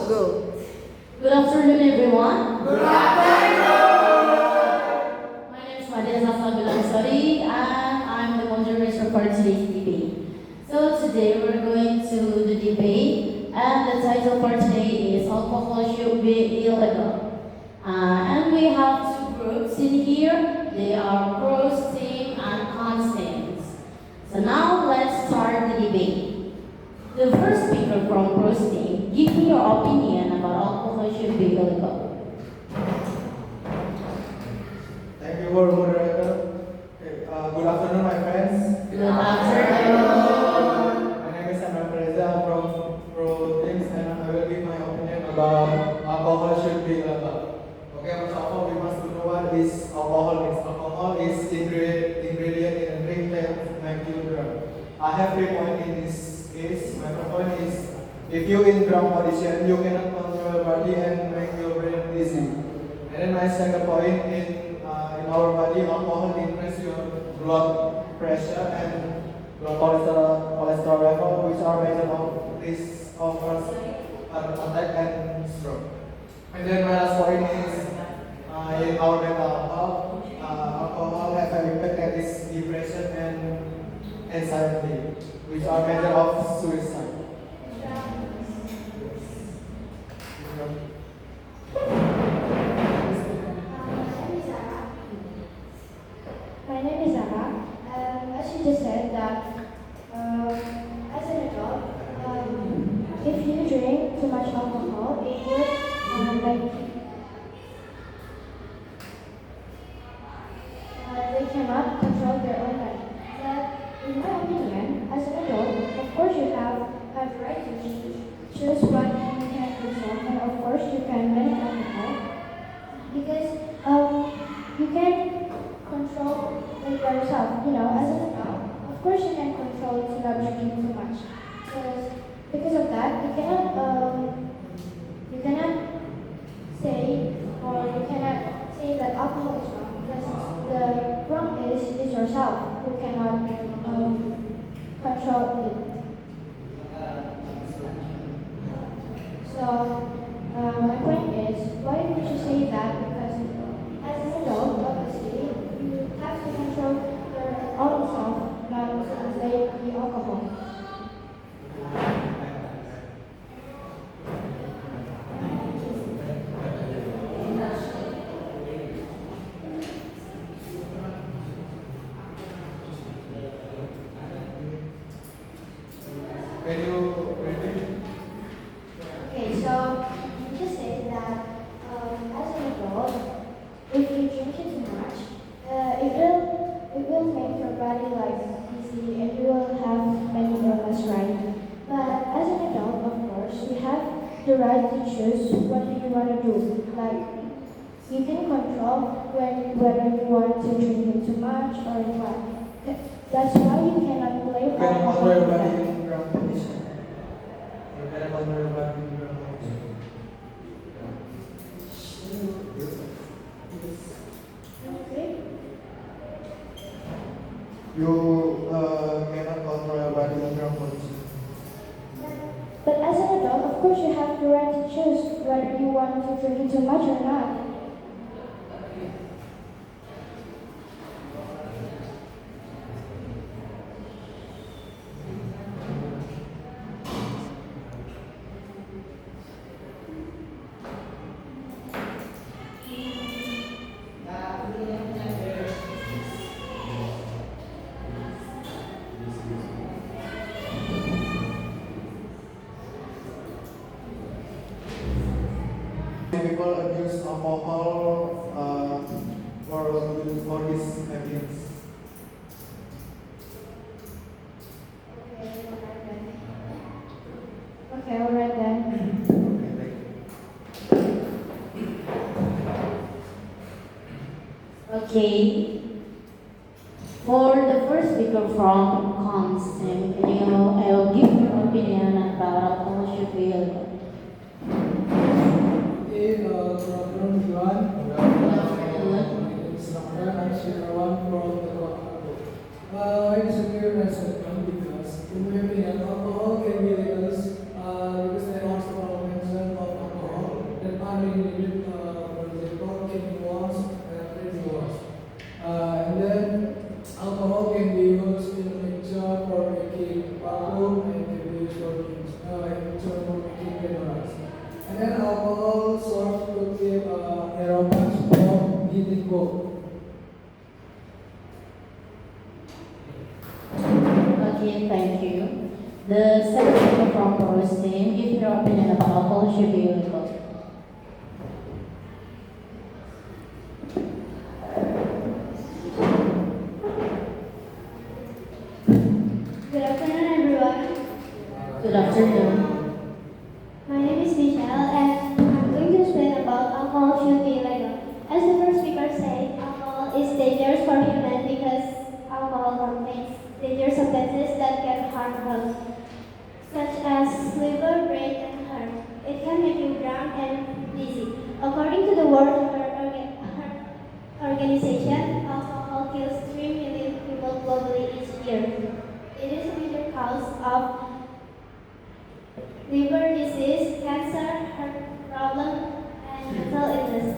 Go. Good afternoon, everyone. Good afternoon. My name is Madia Safa Bilansari, and I'm the moderator for today's debate. So today we're going to the debate, and the title for today is Alcohol Should Be Illegal. And we have two groups in here. They are pros team and cons teams. So now let's start the debate. The first speaker from pros team, give me your opinion about alcohol should be illegal. Thank you for moderator. Good afternoon, my friends. Good afternoon. My name is Samuel Reza. I'm from Pro Teams, and I will give my opinion about alcohol should be illegal. Okay, first of all, we must know what is alcohol is. Alcohol is ingredient in a drink that make you drunk. I have 3 points in this case. My first point is, if you in drunk condition, you cannot control your body and make your brain dizzy. And then my second point is, in our body, alcohol increases your blood pressure and blood cholesterol level, which are major of risk of heart attack and stroke. And then my last point is, in our mental health, alcohol has an impact that is depression and anxiety, which are major of suicide. My name is Zara. As you just said that as an adult, if you drink too much alcohol, it would they cannot control their own life. But in my opinion, as an adult, of course you have the right to choose what you can control, and of course you can drink alcohol because you can control it by yourself. You know, as an adult, of course you can control to not drinking too much. Because of that, you cannot say or you cannot say that alcohol is wrong because the wrong is yourself who cannot control it. So my point is, why would you say that? Because as an adult, obviously, you have to control your own self, not like the alcohol. Can you repeat? Okay, so you just say that as an adult, if you drink it too much, it will make your body like dizzy and you will have many illness, right? But as an adult, of course, you have the right to choose what do you want to do. Like you can control whether you want to drink it too much or what. That's why you cannot blame You cannot control your body alcohol. in drunk condition. You cannot control your body in drunk condition. Okay? You cannot control your body in drunk condition. But as an adult, of course, you have the right to choose whether you want to drink it too much or not. People abuse alcohol for his happiness. Okay, alright then. Okay, thank you. Okay. For the first speaker from cons team, I'll give your opinion about alcohol should be illegal. Okay, good afternoon everyone. My name is Ramadan. I'm senior one from the Kuala. I disagree with my statement because in my opinion, alcohol can be legal because there are several mention of go. Okay, thank you. The second speaker from Chorus team, give your opinion about alcohol should be illegal. Good afternoon, everyone. Good afternoon. My name is Michelle, and I'm going to explain about alcohol should be illegal. As the first speaker said, alcohol is dangerous for humans because alcohol contains dangerous substances that can harm health, such as liver, brain, and heart. It can make you drunk and dizzy. According to the World Health Organization, alcohol kills 3 million people globally each year. It is a major cause of liver disease, cancer, heart problem, and mental illness.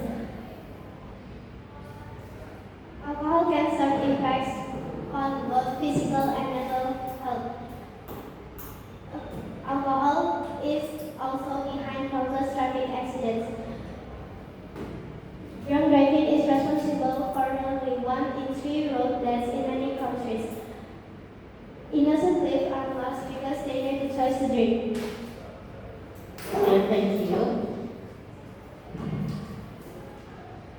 Alcohol can have impacts on both physical and mental health. Alcohol is also behind countless traffic accidents. Drunk driving is responsible for nearly 1 in 3 road deaths in many countries. Innocent lives are lost because they made the choice to drink. Okay, thank you.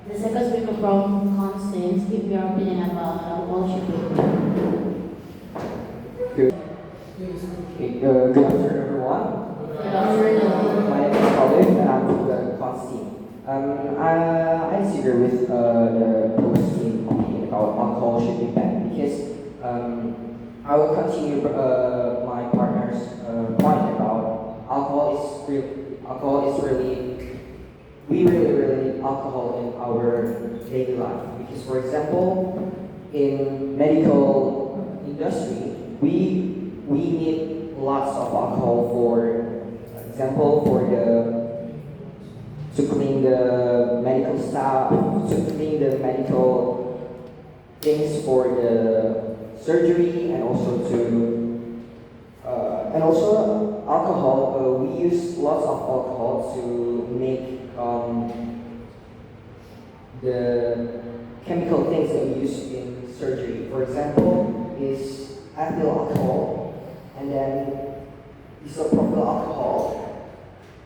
The second speaker from Constance, give your opinion about alcohol should be illegal. Please. Good afternoon, everyone. Good afternoon. My name is Colin, and I'm from the cons team. I disagree with the post team opinion about alcohol should be banned because I will continue my partner's point about alcohol is really we really need alcohol in our daily life because, for example, in medical industry we need lots of alcohol for example to clean the medical stuff, to clean the medical things for the surgery, and also alcohol. We use lots of alcohol to make the chemical things that we use in surgery. For example, is ethyl alcohol, and then isopropyl alcohol.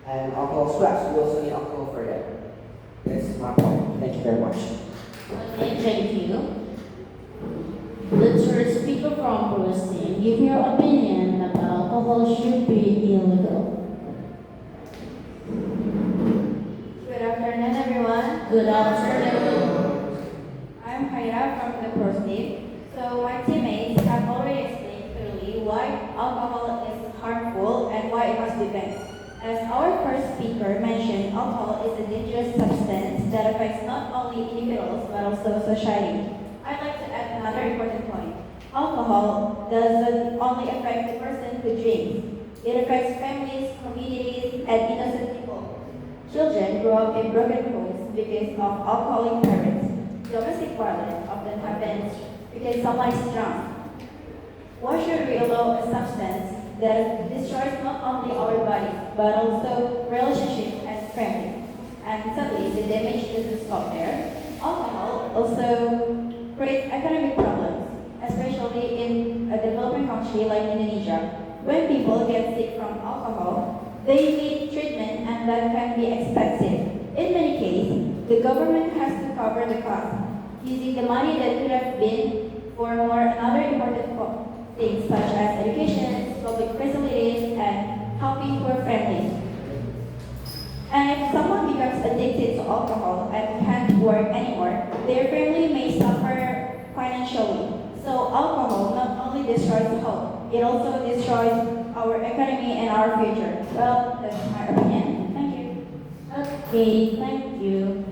And alcohol swaps, we also need alcohol for that. That's my point. Thank you very much. Okay, thank you. The third speaker from Chorus team, give your opinion about alcohol should be illegal. Good afternoon, everyone. Good afternoon. I'm Haira from the Pro team. So my teammates have already explained clearly why alcohol is harmful and why it must be banned. As our first speaker mentioned, alcohol is a dangerous substance that affects not only individuals but also society. I'd like to add another important point. Alcohol doesn't only affect the person who drinks. It affects families, communities, and innocent people. Children grow up in broken homes because of alcoholic parents. Domestic violence often happens because someone is drunk. Why should we allow a substance that destroys not only our bodies but also relationships and family? And sadly, the damage doesn't stop there. Alcohol also creates economic problems, especially in a developing country like Indonesia. When people get sick from alcohol, they need treatment and that can be expensive. In many cases, the government has to cover the cost, using the money that could have been for more another important things such as education, public facilities, and helping poor families. And if someone becomes addicted to alcohol and can't work anymore, their family may suffer financially. So alcohol not only destroys health, it also destroys our economy and our future. Well, that's my opinion. Thank you. Okay, thank you.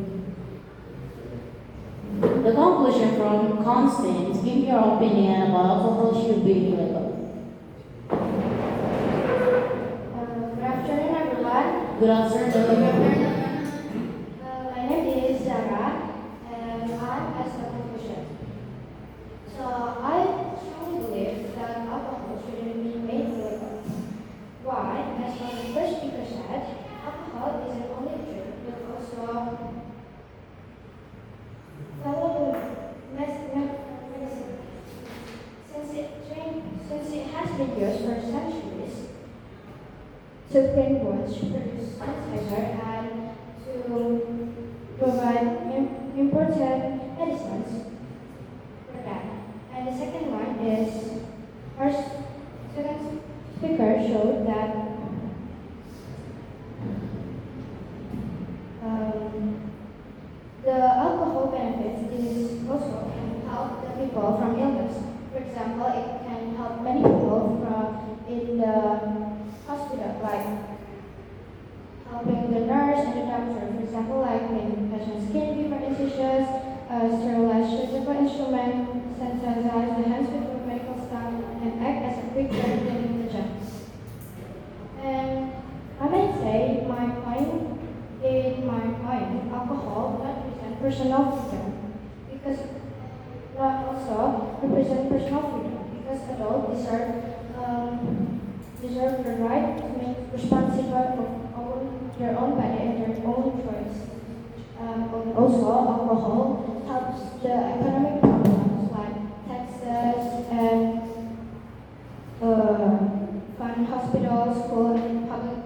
The conclusion from Constance, give your opinion about alcohol should be illegal. Good afternoon, everyone. Good afternoon. My name is Zara, and I'm as a conclusion. So I strongly believe that alcohol shouldn't be made illegal. Why? As the first speaker said, alcohol isn't only drink, but also to brainwash, produce sanitizer, and to provide important medicines for that. And the second one is our second speaker showed that the alcohol benefits is also can help the people from illness. For example, it can help many people from in the hospital, like helping the nurse and the doctor. For example, like making patient skin fever incisions, sterilize surgical instrument, sanitize the hands before medical staff, and act as a quick guardian in the job. And I might say my point, in my mind, alcohol represents personal freedom because not also represent personal freedom because adults deserve the right to make responsible of their own body and their own choice. Also, alcohol helps the economic problems like taxes and fund hospitals, school, and public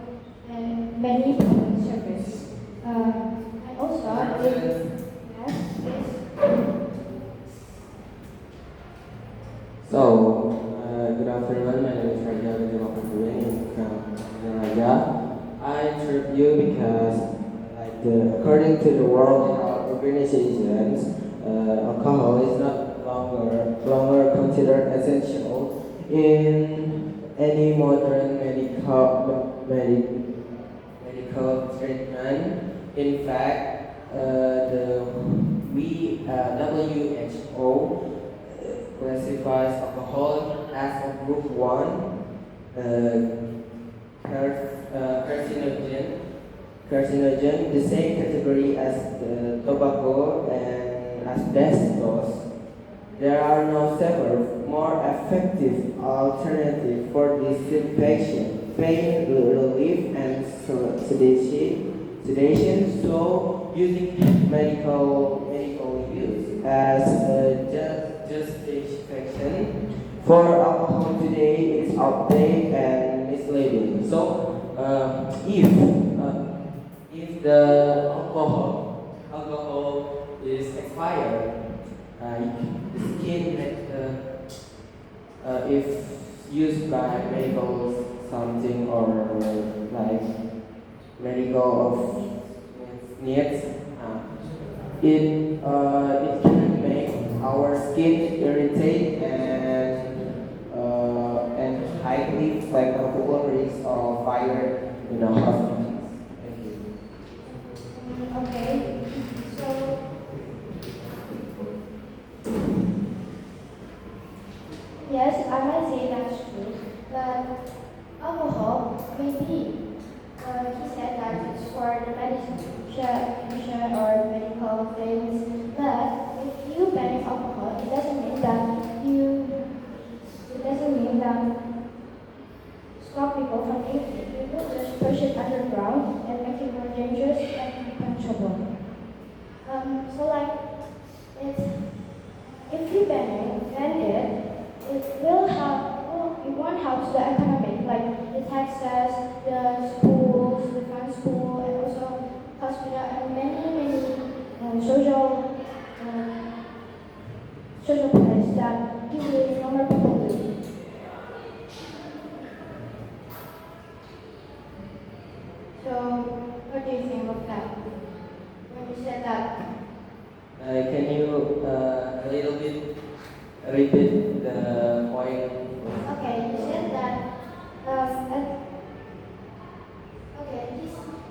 and many public service. And also, Good afternoon. My name is Raja Wijayapatawin from Raja. I interrupt you because, according to the World Health Organization, alcohol is not longer considered essential in any modern medical treatment. In fact, WHO classifies alcohol as a group 1 carcinogen, the same category as the tobacco and asbestos. There are no several more effective alternatives for disinfection, pain relief, and sedation. So, using medical use as a justification for alcohol today is outdated and misleading. So, if the alcohol is expired, the skin if used by medical something or like medical of needs, it can make our skin irritate and highly psychological risk of fire in the hospitals. Thank you. Okay, so yes, I might say that's true, but alcohol maybe he said that it's for the medicine or medical things, but if you ban alcohol, it doesn't mean that stop people from using. You will just push it underground and make it more dangerous and become trouble. So like, if you ban it, it will help. Well, it won't help the economy, like the taxes, the schools, the fund school, and also hospital, and many social plans that usually normal people do. So, what do you think of that? When you said that? Can you a little bit repeat the point? Okay, you said that.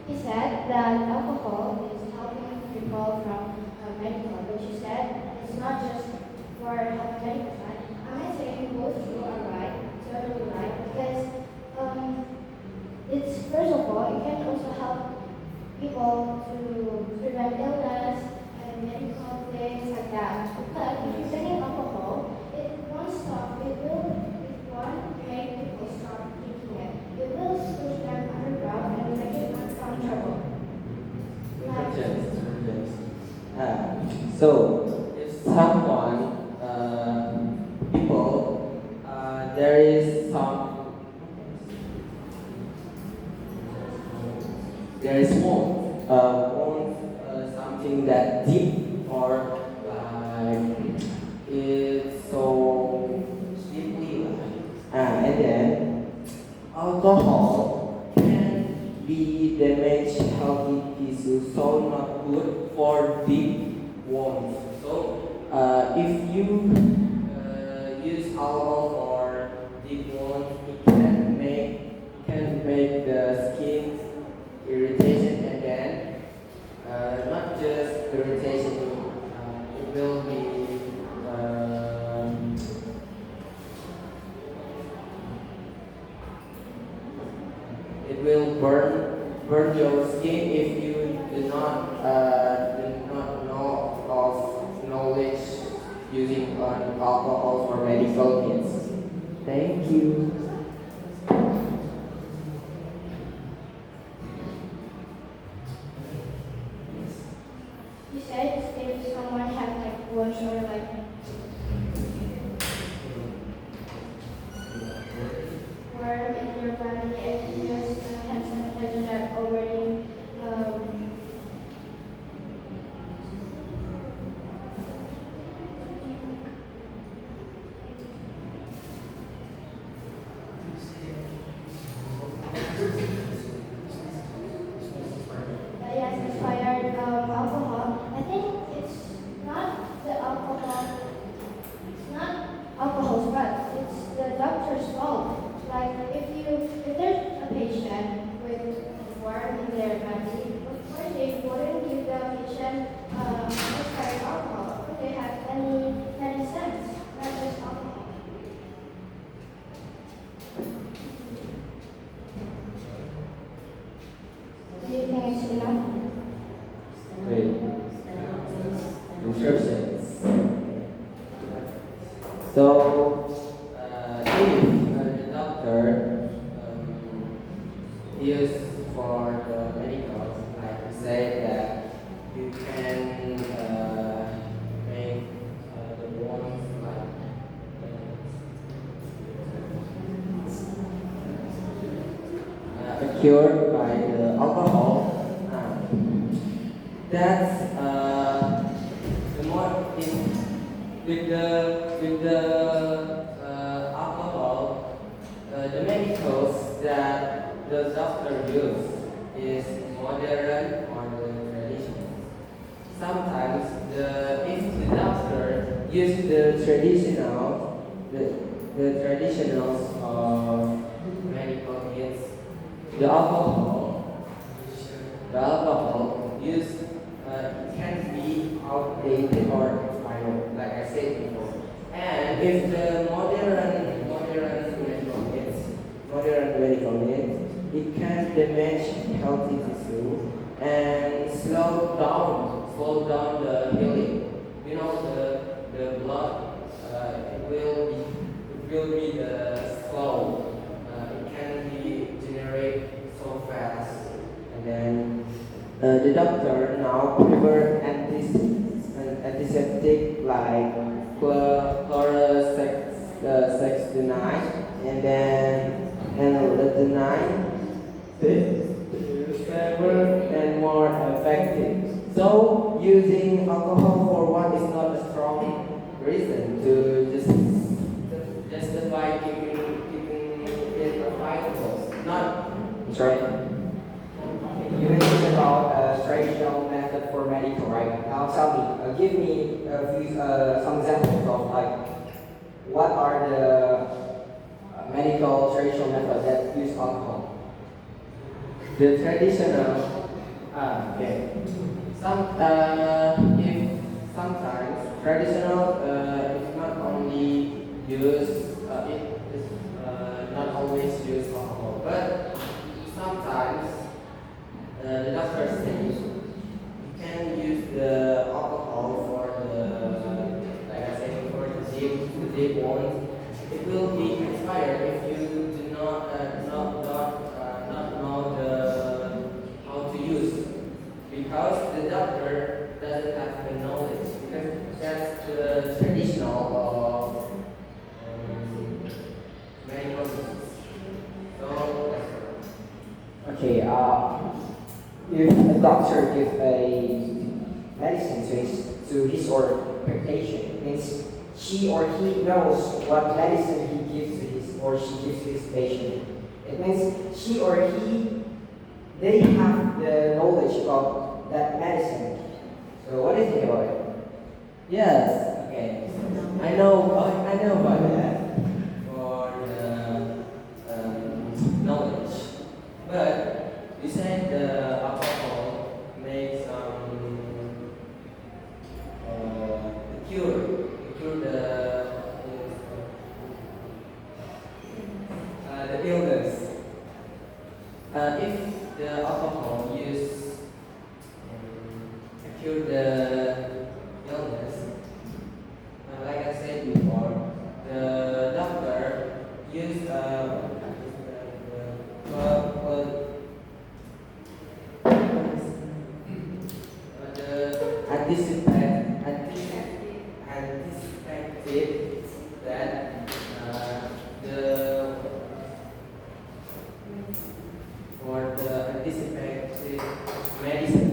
He said that alcohol is helping people from medical, but you said it's not just for helping medical side. I might say you both you are right, totally right, because it's first of all it can also help people to prevent illness and medical things like that. But if you're drinking alcohol, it won't stop. It won't make people stop drinking it. It will push them underground and make it become trouble. So, if there is some there is something that deep or it's so deeply and then alcohol can be damage healthy tissue, so not good for deep wounds. So if you use alcohol for deep wounds, it can make the skin irritation and then not just irritation, it will be it will burn your skin if you do not know of knowledge using alcohol for medical needs. Thank you. You said if someone has like wounds or like worm in your body and you just have sanitizer that already yes, expired alcohol. I think it's not the alcohol. It's not alcohol's fault. It's the doctor's fault. Like if there's a patient with worm in their body, of course they wouldn't give the patient expired alcohol. But they have any medicines, not just alcohol. Do you think it's enough? Wait. Instructions. So, if the doctor use for the medical, like say that you can make the wounds like cured by the alcohol. That's the more with the alcohol, the medicals that the doctor use is modern or the traditional. Sometimes if the doctor use the traditionals of medical means the alcohol used can be outdated or expired, like I said before. And if the modern medical means, it can damage healthy tissue and slow down the healing. You know the blood, it will be slow. It can be generate so fast, and then the doctor now prefer antiseptic like chlorhexidine and then antihistamine safer and more effective. So using alcohol for one is not a strong reason to just justify keeping it available. Not sorry. You mentioned about traditional method for medical, right? Now tell me, give me some examples of like what are the medical traditional methods that use alcohol? The traditional, okay. If sometimes traditional is not only use, it is not always use alcohol, but sometimes the doctor says you can use the alcohol for like I said, for the deep wounds. It will be expired if you do not know how to use, because the doctor doesn't have the knowledge, because that's the traditional medical. So okay. if a doctor gives a medicine to his or her patient, means she or he knows what medicine he gives to his or she gives to his patient. It means she or he, they have the knowledge about that medicine. So what do you think about it? Yes, okay. I know about that for the knowledge. But you said the alcohol makes cure the illness. If the alcohol used to cure the illness, like I said before, the doctor used the anticipated that the for the anticipated medicine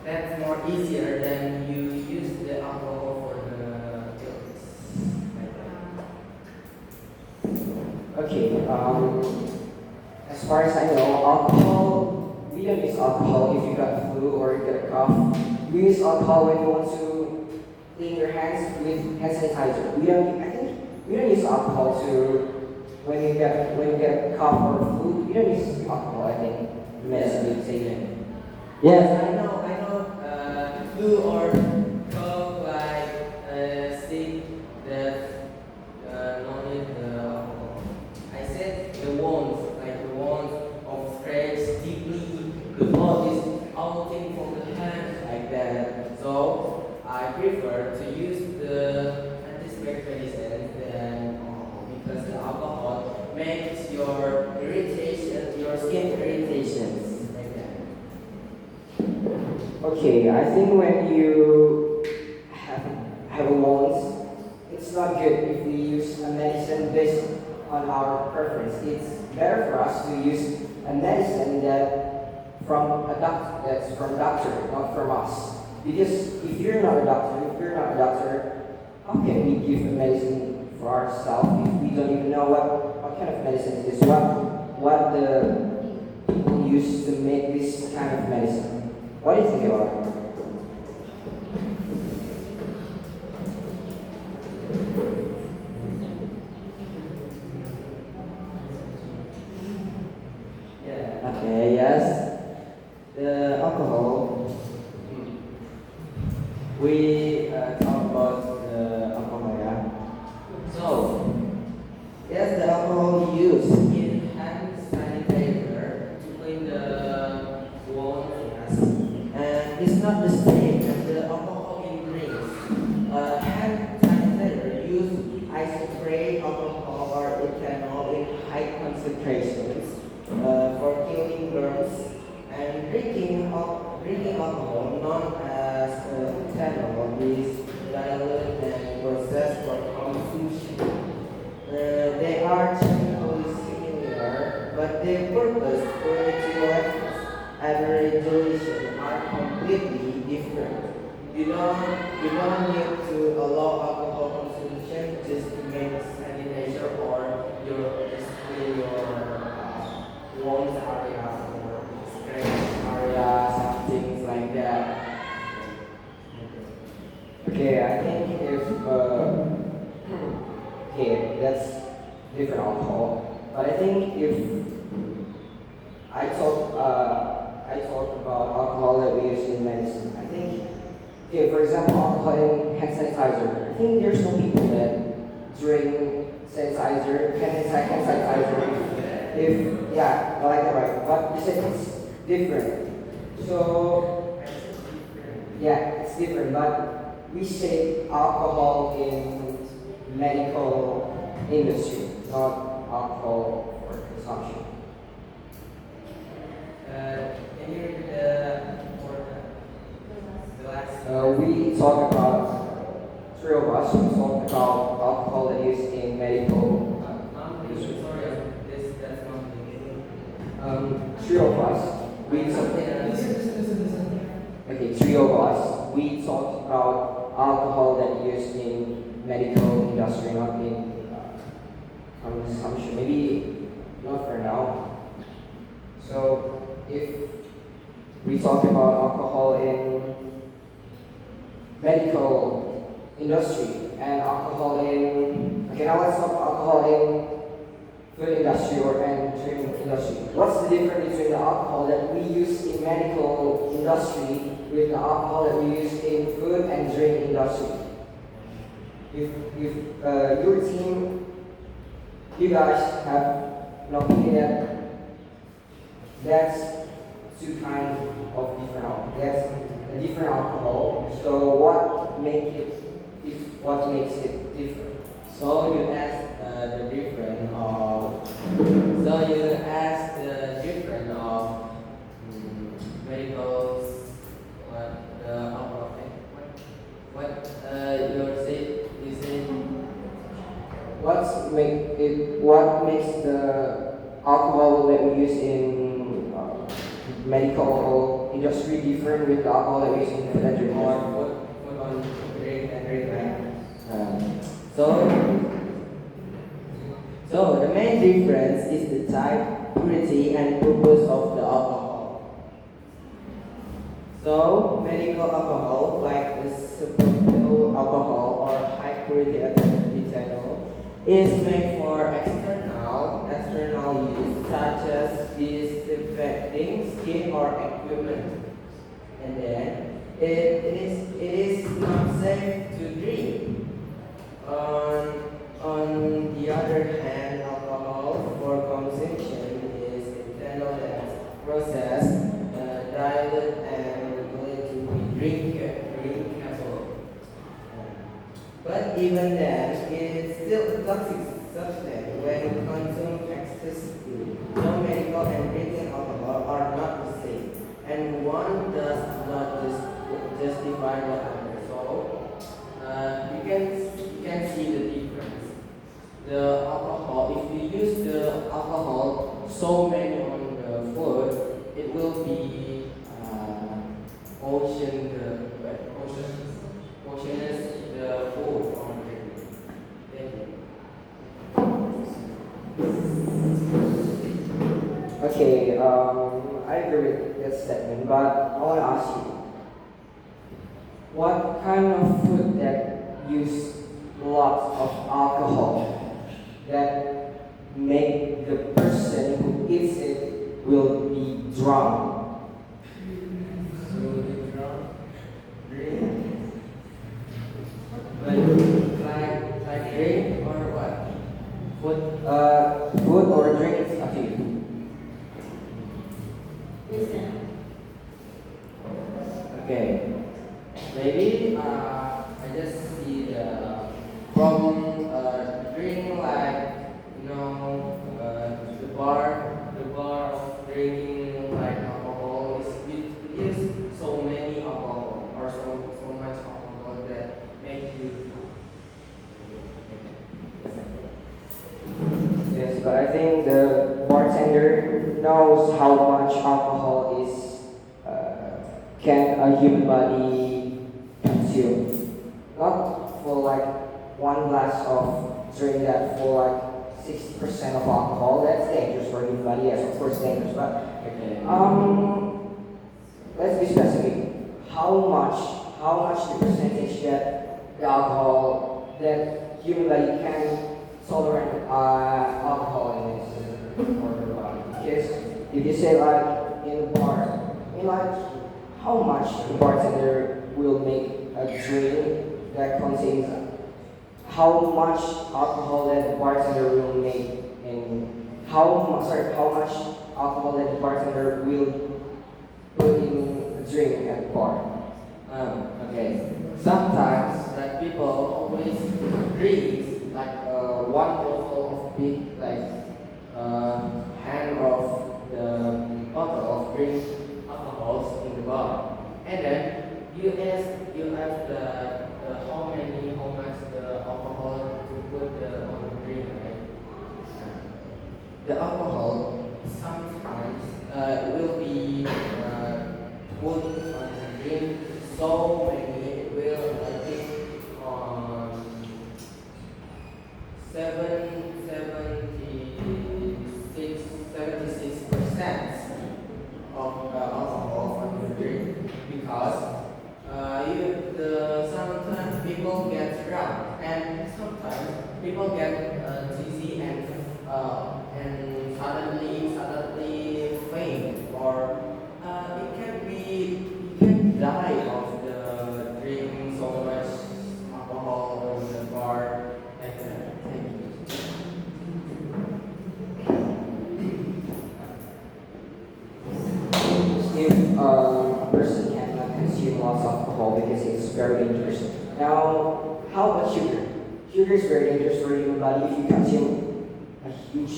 that's more easier than you use the alcohol for the illness. Like that. Okay, as far as I know, alcohol, we don't use alcohol if you got flu or you get a cough. We use alcohol when you want to clean your hands with hand sanitizer. We don't use alcohol to when you get a cough or flu. We don't use alcohol. I think medicine would say that. Yes, I know. Flu or cough like sick that no need the alcohol. I said the wounds, like the wounds of scratch deeply, the blood is outing from the hand like that. So I prefer to use the antiseptic medicine than alcohol because the alcohol makes your skin irritations like that. Okay, I think when you have a wounds, it's not good if we use a medicine based on our preference. It's better for us to use a medicine that's from a doctor, not from us. Because if you're not a doctor, how can we give a medicine for ourselves if we don't even know what kind of medicine it is, what the people use to make this kind of medicine? What do you think about it? Yeah. Okay. Yes. The alcohol. We talk about the alcohol. Yeah. So yes, the alcohol used in hand sanitizer to clean the wound. Yes. And it's not the same as the alcohol in drinks. Hand sanitizer use isospray alcohol or ethanol in high concentrations for killing germs, and drinking alcohol, known as ethanol, is diluted and processed for consumption. They are technically similar, but their purpose, quality levels, and regulation are completely different. You don't need to allow alcohol consumption just to make sanitizer or your wounds area or scratch area, some things like that. Okay, I think if okay, that's different alcohol. But I think if I talk about alcohol that we use in medicine, I think okay, for example, alcohol in hand sanitizer. I think there's no people that drink hand sanitizer. If yeah, I like that right. But you said it's different. So yeah, it's different. But we say alcohol in medical industry, not alcohol for consumption. Can you repeat the last? We talk about three of us. We talk about alcohol that is in medical industry. Sorry, that's not three of us, we something. Listen. Okay, three of us, we talked about alcohol that used in medical industry, not in consumption. Maybe not for now. So if we talk about alcohol in medical industry and alcohol in, okay, now let's talk about alcohol in food industry or and drink industry. What's the difference between the alcohol that we use in medical industry with the alcohol that we use in food and drink industry? If your team, you guys have an opinion that that's two kinds of different alcohol. That's a different alcohol. So what makes it different? So you ask the difference of. So you ask the difference of medical. What the alcohol? What you say? You say. What makes the alcohol that we use in medical industry different with the alcohol that we use in food and drink Or industry? put on drink and drink, right? So the main difference is the type, purity, and purpose of the alcohol. So medical alcohol, like the superethyl alcohol or high purity ethanol, is made for external use, such as disinfecting skin or equipment. And then it is not safe to drink. On the other hand, alcohol for consumption is ethanol that's processed, diluted, and regulated to be drinkable. But even then, it's still a toxic substance when consumed excessively. So medical and drinking alcohol are not the same, and one does not justify the other. So you can see the difference. The alcohol, if you use the alcohol so many on the food, it will be oceanous the food on the. Thank you. Okay, I agree with that statement, but I want to ask you, what kind of food that use lots of alcohol that make the person who eats it will be drunk? So the drink, like drink or what? Food or drink, it's up to you. Listen. Okay, maybe I just see the from drink like the bar of drinking like alcohol is so many alcohol or so much alcohol that make you. Yes, but I think the bartender knows how much alcohol is can a human body consume. Not for like one glass of drink that for like 60% of alcohol. That's dangerous for human body. Yes, of course dangerous. But Okay. let's be specific. How much the percentage that the alcohol that human body can tolerate alcohol in its body? Because if you say like in a bar, I mean like how much the bartender will make a drink that contains how much alcohol that the bartender will make and how much alcohol that the bartender will put in a drink at the bar. Okay. Sometimes like people always drink like one bottle of big like hand of the bottle of drink alcohols in the bar, and then you ask the how much the alcohol to put on the drink, right? The alcohol sometimes will be put on the drink. So many it will I think on 76% of alcohol on the drink because sometimes people get drunk and sometimes people get dizzy and suddenly faint or it can be you can die of the drinking so much alcohol in the bar like that. Thank you. If a person cannot consume lots of alcohol because it's very dangerous. Now, how about sugar? Sugar is very dangerous for your body if you consume a huge,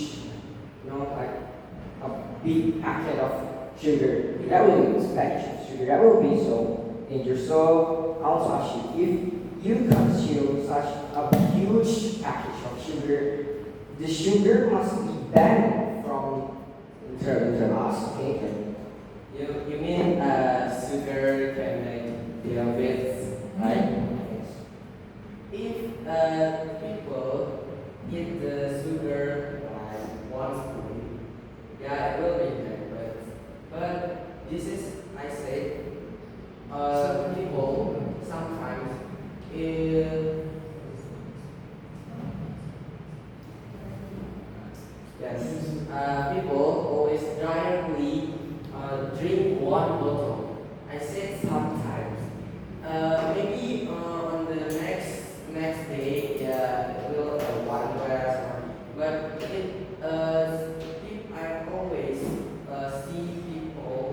like a big packet of sugar. That will be package of sugar. That will be so dangerous. So I want to ask you, if you consume such a huge package of sugar, the sugar must be banned from inter us. Okay. You mean sugar can make diabetes, right? If people eat the sugar like one spoon, yeah, it will be diabetes. But this is, I say, people sometimes people always directly drink one bottle. I said sometimes. Maybe on the next day, yeah, it will one glass. But if I always see people,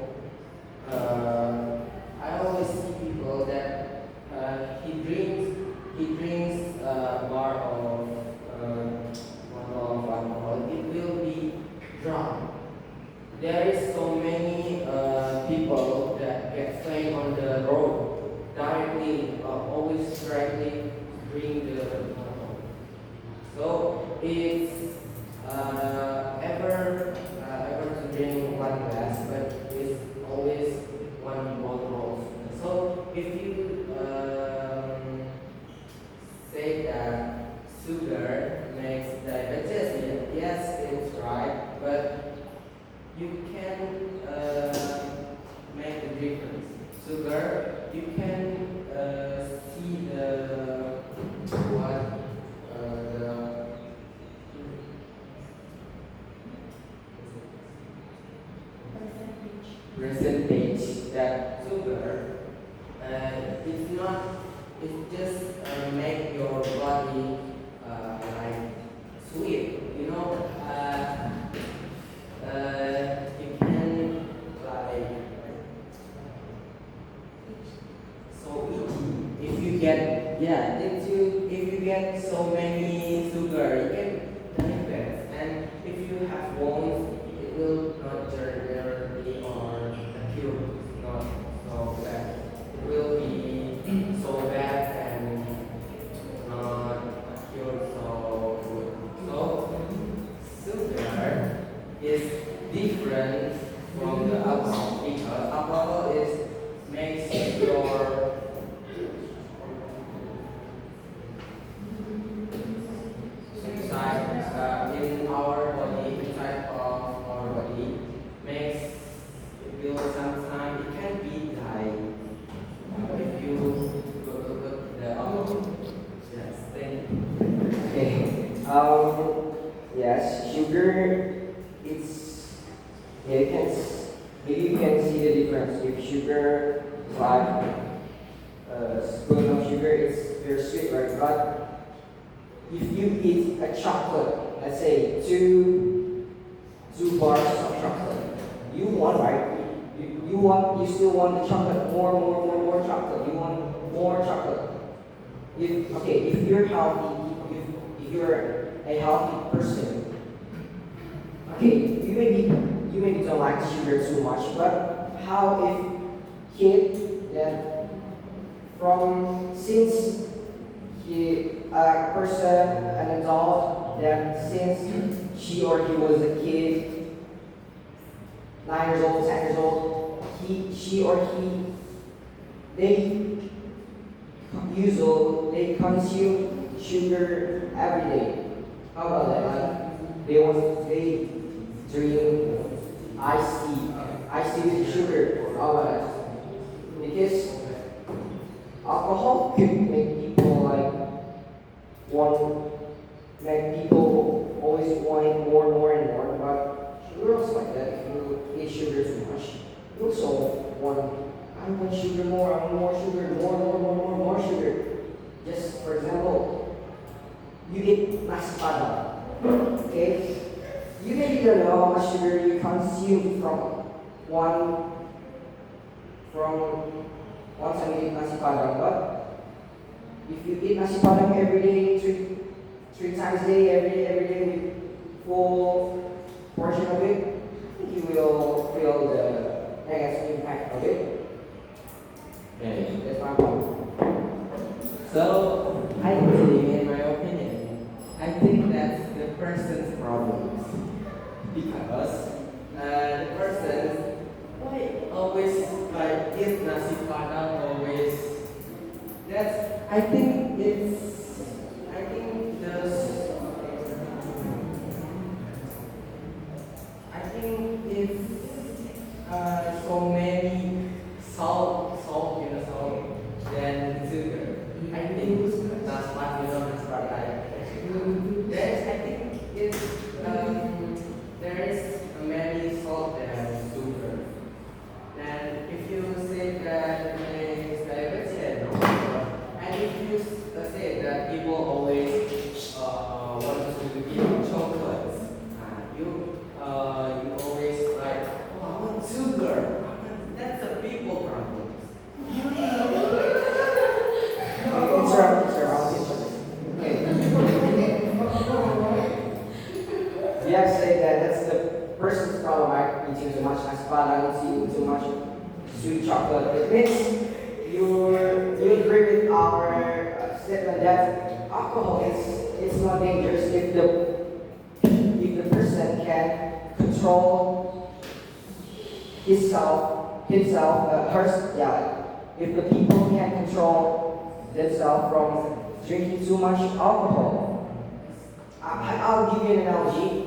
I always see people that he drinks a bar of bottle of alcohol. It will be drunk. There is so many people that get slain on the road directly, always directly drink the alcohol. So it's ever to drink one glass, but it's always one bottle. So if you say that sugar makes diabetes, yes, it's right, but you can make the difference. Sugar, you can see what the percentage that sugar it's not it's just make your body like sweet, you can like so easy if you get if you get so many sugar you can diabetes and if you have wounds it will not generally or acute not so bad it will be so bad and not acute so good so sugar is different from the alcohol because alcohol is makes your inside in our body inside of our body makes it will sometimes it can be die if you put the alcohol. Yes, thank you. Okay. Yes, sugar. It's maybe you can see the difference. If sugar is like a spoon of sugar, it's very sweet, right? But if you eat a chocolate, let's say two bars of chocolate, you want, right? You still want the chocolate, more chocolate. You want more chocolate. If you're healthy, if you're a healthy person, okay, you maybe don't like sugar too much, but how if kid that since a person, an adult, that since she or he was a kid, 9 9 years old, 10 years old, she or he, they consume sugar every day. How about that? Like they drink iced tea with sugar. How about that? Because alcohol could make people make people always want more and more and more. But sugar also like that. If you eat sugar too much, you also want. I want sugar more. I want more sugar. More sugar. Just for example, you eat nasi padang. Okay, you maybe don't know how much sugar you consume from one time you eat nasi padang, but if you eat nasi padang every day, three times a day, every day with full portion of it, I think you will feel the negative impact of it. Okay. That's my point. So, I believe, in my opinion, I think that's the person's problems. Because the person always eat nasi padang always. I think it's so many salt, than sugar. I think that's what that's what I think there is many salt than sugar. And if you say that it's diabetes, no. And if you say that people always want to eat chocolates, you always like, oh, I want sugar. That's a people problem. You have to say that that's the person's problem, right? Eating too much nasi padang, eating too much sweet chocolate. It means you agree with our statement that alcohol is not dangerous if the person can control if the people can control themselves from drinking too much alcohol. I'll give you an analogy.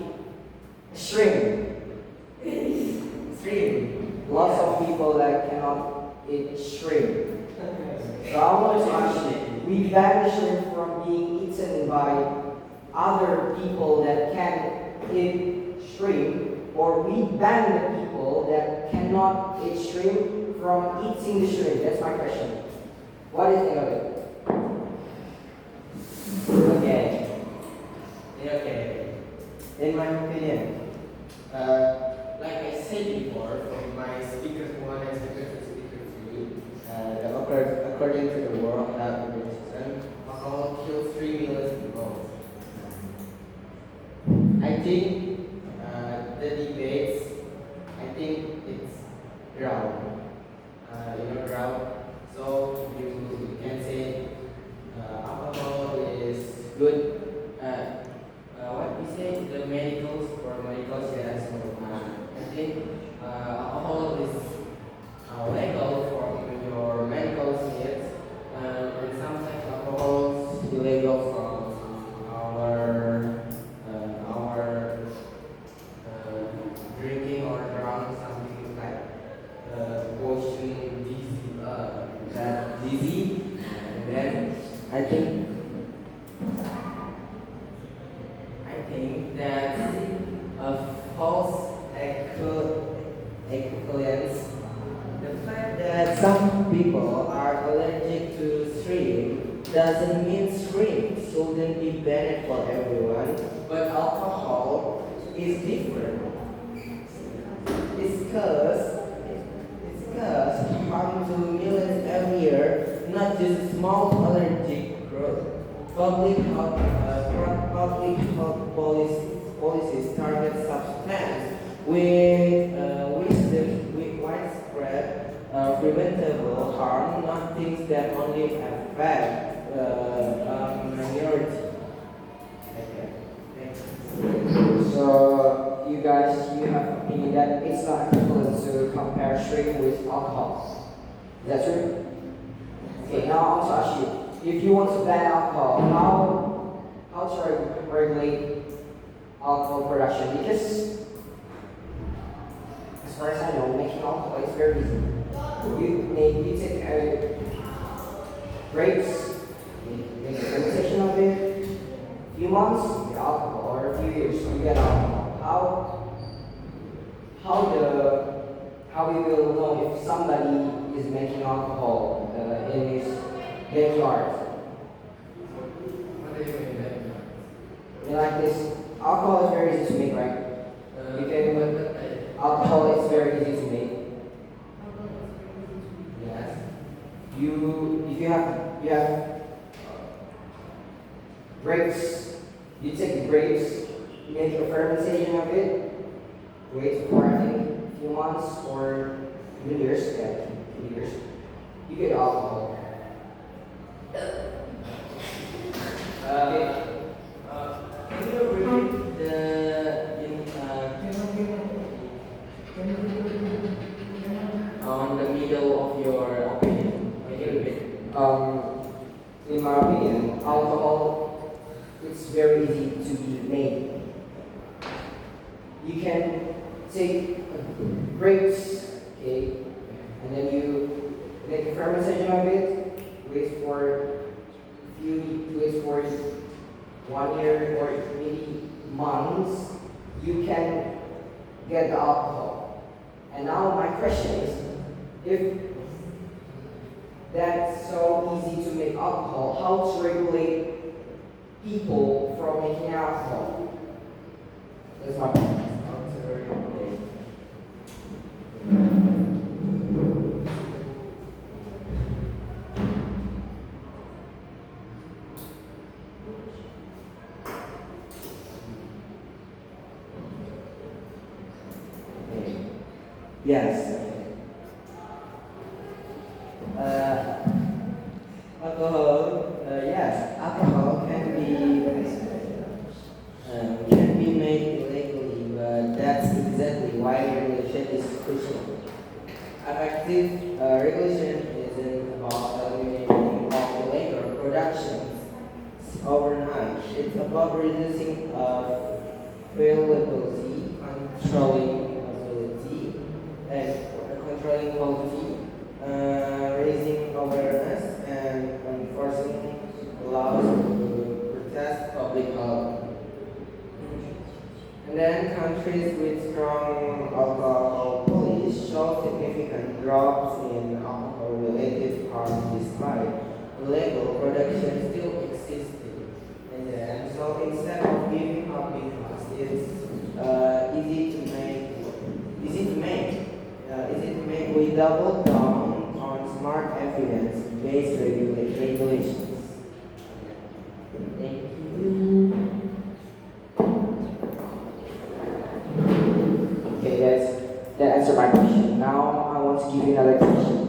Shrimp. Lots of people that cannot eat shrimp. So I want to ask, we ban shrimp from being eaten by other people that can eat shrimp, or we ban the people that cannot eat shrimp from eating the shrimp. That's my question. What do you think of it? Okay. In my opinion, like I said before, from my speakers one and speaker two, according to the World Health Organization, alcohol kills 3 million people. I think the debates, I think it's drought. Drought. So you can say alcohol is good. What we say, the medicals or medicals, yes. I think alcohol is legal for your medical needs, and sometimes alcohol is illegal from our drinking or drunk, something like potion, disease, and then I think that a false equivalence, the fact that some people are allergic to shrimp doesn't mean shrimp shouldn't be banned for everyone, but alcohol is different. It's cause harm to millions every year, not just small allergic growth. Public health policies target substance with widespread preventable harm, not things that only affect a minority. Okay. Thanks. So you guys, you have opinion that it's not equivalent to compare sugar with alcohol. Is that true? Okay, now I want to ask you, if you want to ban alcohol, how to regulate alcohol production? Because as far as I know, making alcohol is very easy. You take grapes, make a fermentation of it, a few months, you get alcohol, or a few years, you get alcohol. How we will know if somebody is making alcohol in his backyard? What do you mean that? Like this, alcohol is very easy to make, right? You can, alcohol is very easy to make. Yes. If you have grapes, you take the grapes, you make a fermentation of it, wait for I think a few months or even years, yeah, 2 years, you get alcohol. Can you repeat on the middle of your opinion? Can you repeat? In my opinion, alcohol it's very easy to be made. You can take grapes, okay, and then you make a fermentation of it, wait for 1 year or maybe months, you can get the alcohol. And now my question is, if that's so easy to make alcohol, how to regulate people from making alcohol? That's my point. Yes. Alcohol can be made illegally, but that's exactly why regulation is crucial. Effective regulation isn't about eliminating all illegal productions overnight. It's about reducing availability, controlling quality, raising awareness, and enforcing laws to protect public health. And then countries with strong alcohol police show significant drops in alcohol-related harm despite illegal production still existing. And then, so instead of giving up because it's easy to make, we double down on smart evidence-based regulations. Thank you. Okay, that answered my question. Now I want to give you another question.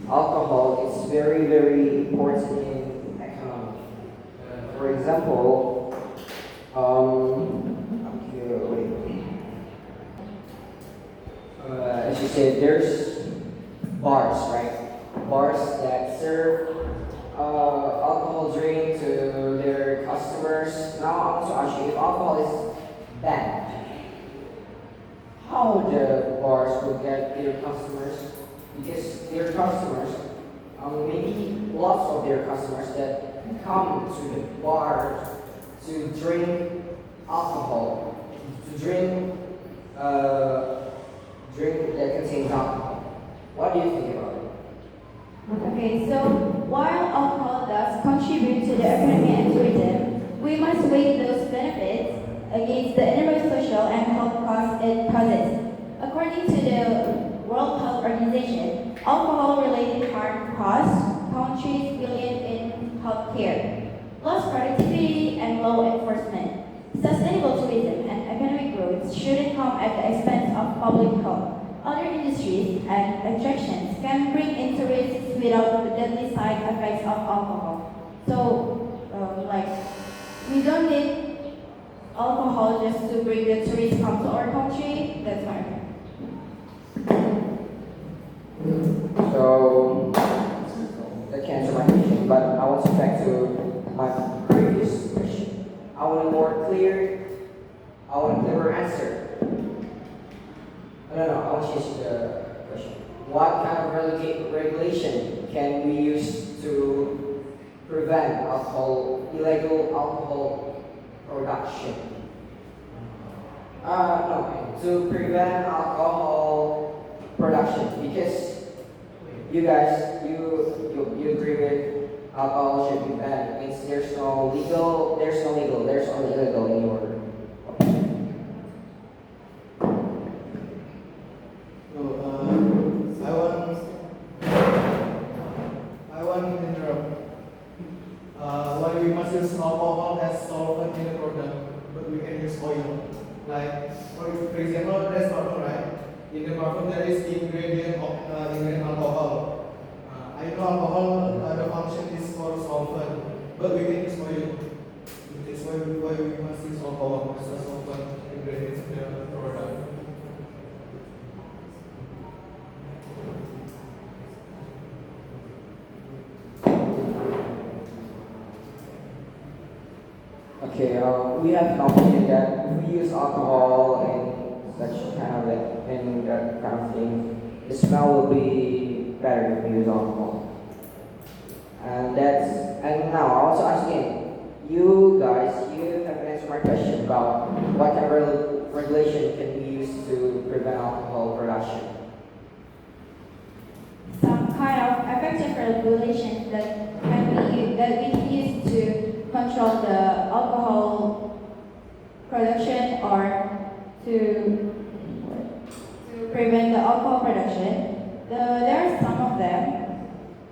Alcohol is very, very important in economy. For example, as you said, there's bars, right? Bars that serve alcohol drink to their customers. Now I want to ask you, if alcohol is banned, how the bars will get their customers? Because their customers, maybe lots of their customers that come to the bar to drink alcohol, to drink that contains alcohol. What do you think about it? Okay, so while alcohol does contribute to the economy and tourism, we must weigh those benefits against the enormous social and health costs it causes. According to the World Health Organization, alcohol-related harm costs countries billions in healthcare, lost productivity, and low enforcement. Sustainable tourism and economic growth shouldn't come at the expense of public health. Other industries and attractions can bring in tourists without the deadly side effects of alcohol. So, we don't need alcohol just to bring the tourists come to our country? That's my opinion. So that can answer my question, but I want to back to my previous question. I want a clearer answer. No, I want to change the question. What kind of regulation can we use to prevent illegal alcohol production? No, to prevent alcohol production, because you guys, you agree with alcohol should be banned. It means there's no legal, there's only illegal in your opinion. So, I want to interrupt. Why we must use alcohol as solvent in the product, but we can use oil. Like, for example, that's normal, right? In the perfume there is ingredient alcohol. I know alcohol, the function is for solvent, but we can use oil. That's why we must use alcohol as a solvent ingredient in the product. Okay, we have an opinion that if we use alcohol and such that kind of thing, the smell will be better if we use alcohol. And now I want to ask again, you guys, you have answered my question about what kind of regulation can we use to prevent alcohol production. Some kind of effective regulations that we can use to control the alcohol production or to prevent the alcohol production. There are some of them: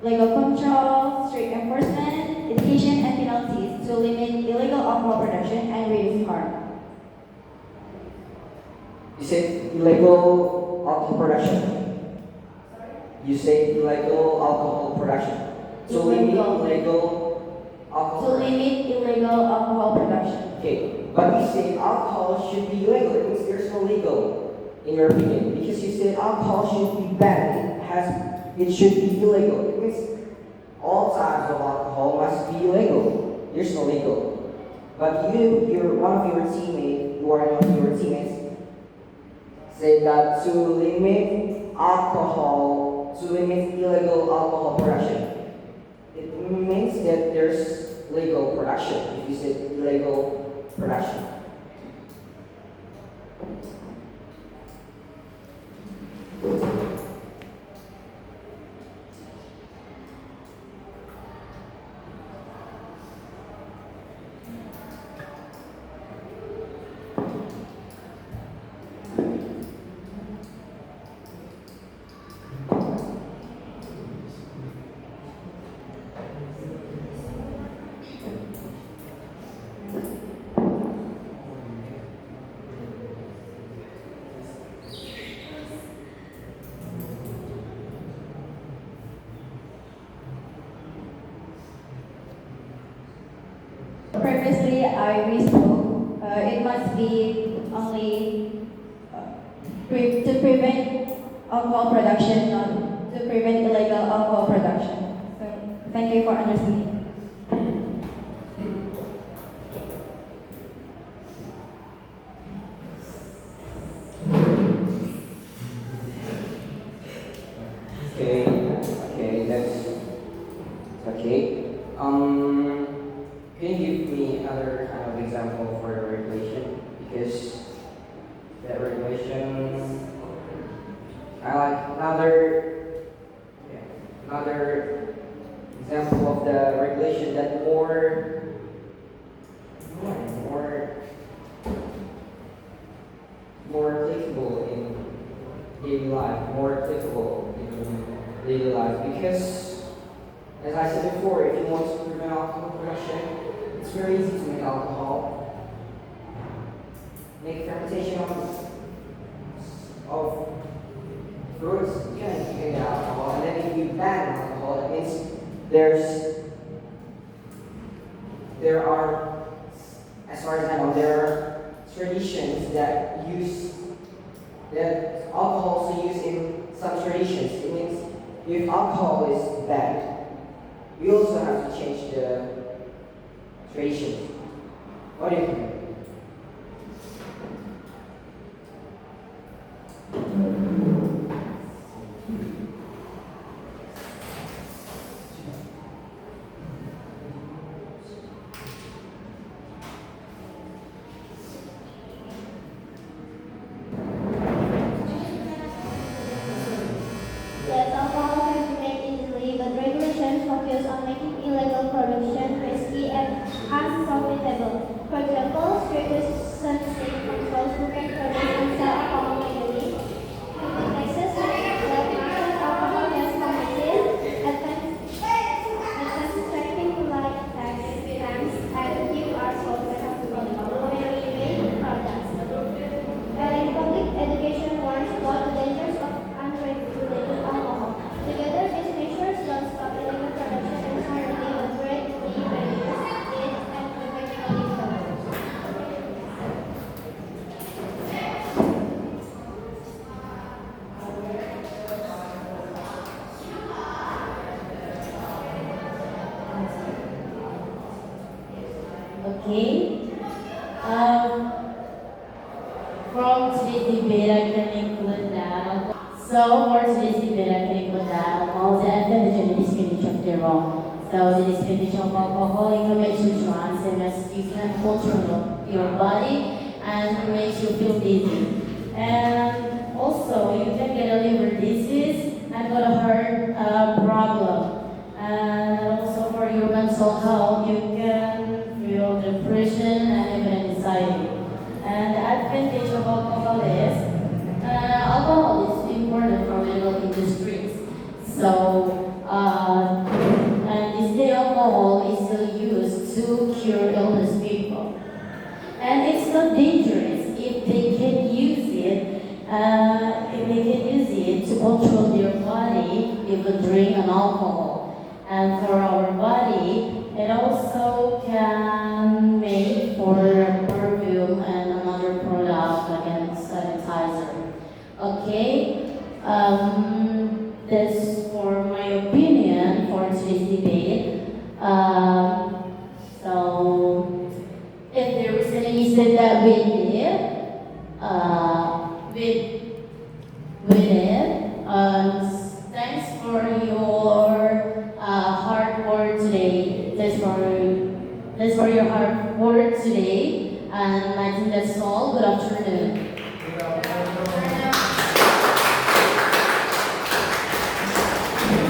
legal control, strict enforcement, education, and penalties to limit illegal alcohol production and reduce harm. You said illegal alcohol production. You say illegal alcohol production. So limit illegal alcohol. To limit illegal alcohol production. Okay, but you say alcohol should be illegal. It means there's no legal, in your opinion, because you said alcohol should be banned. It should be illegal. It means all types of alcohol must be illegal. There's no legal. But one of your teammates, said that to limit illegal alcohol production, it means that there's legal production. If you said illegal production. Previously, I misspoke. It must be only to prevent alcohol production, not to prevent illegal alcohol production. So, thank you for understanding. Okay, that's okay. Can you give me another kind of example for the regulation? Because that regulation, I like another example of the regulation that more applicable in daily life, because as I said before, if you want to prevent alcohol production, it's very easy to make alcohol. Make fermentation of fruits, you can get alcohol, and then if you ban alcohol, it means there are, as far as I know, there are use that alcohol also used in some traditions. It means if alcohol is bad, we also have to change the traditions. What do you think? Yes, alcohol can be made easily, but regulations focus on making illegal production risky and unprofitable. For example, stricter state controls who can produce and sell alcohol legally. In Texas, the market alcohol has committed advancing like tax stamps and QR codes when we make products. In public education warns about the dangers of unregulated alcohol. Together, these measures don't stop illegal production entirely, but greatly reduce it and prevent illegal. Okay. From today's debate, I can include that. So for today's debate, I can include that alcohol is an advantage and disadvantage of the wrong. So the disadvantage of alcohol, it can make you drunk, and as you can control your body and makes you feel dizzy. And also, you can get a liver disease and got a heart problem. And also for your mental health, you can feel depression and even anxiety. And the advantage of alcohol is important for medical industries. So, and this day alcohol is still used to cure illness people. And it's not dangerous if they can use it to control their body, even drink an alcohol. And for our body, it also can make for perfume and another product like a sanitizer. Okay, that's for my opinion for today's debate. So if there is any mistake that we did, with it, thanks for your hard work today. Thanks for your hard work today. And I think that's all. Good afternoon. Good afternoon.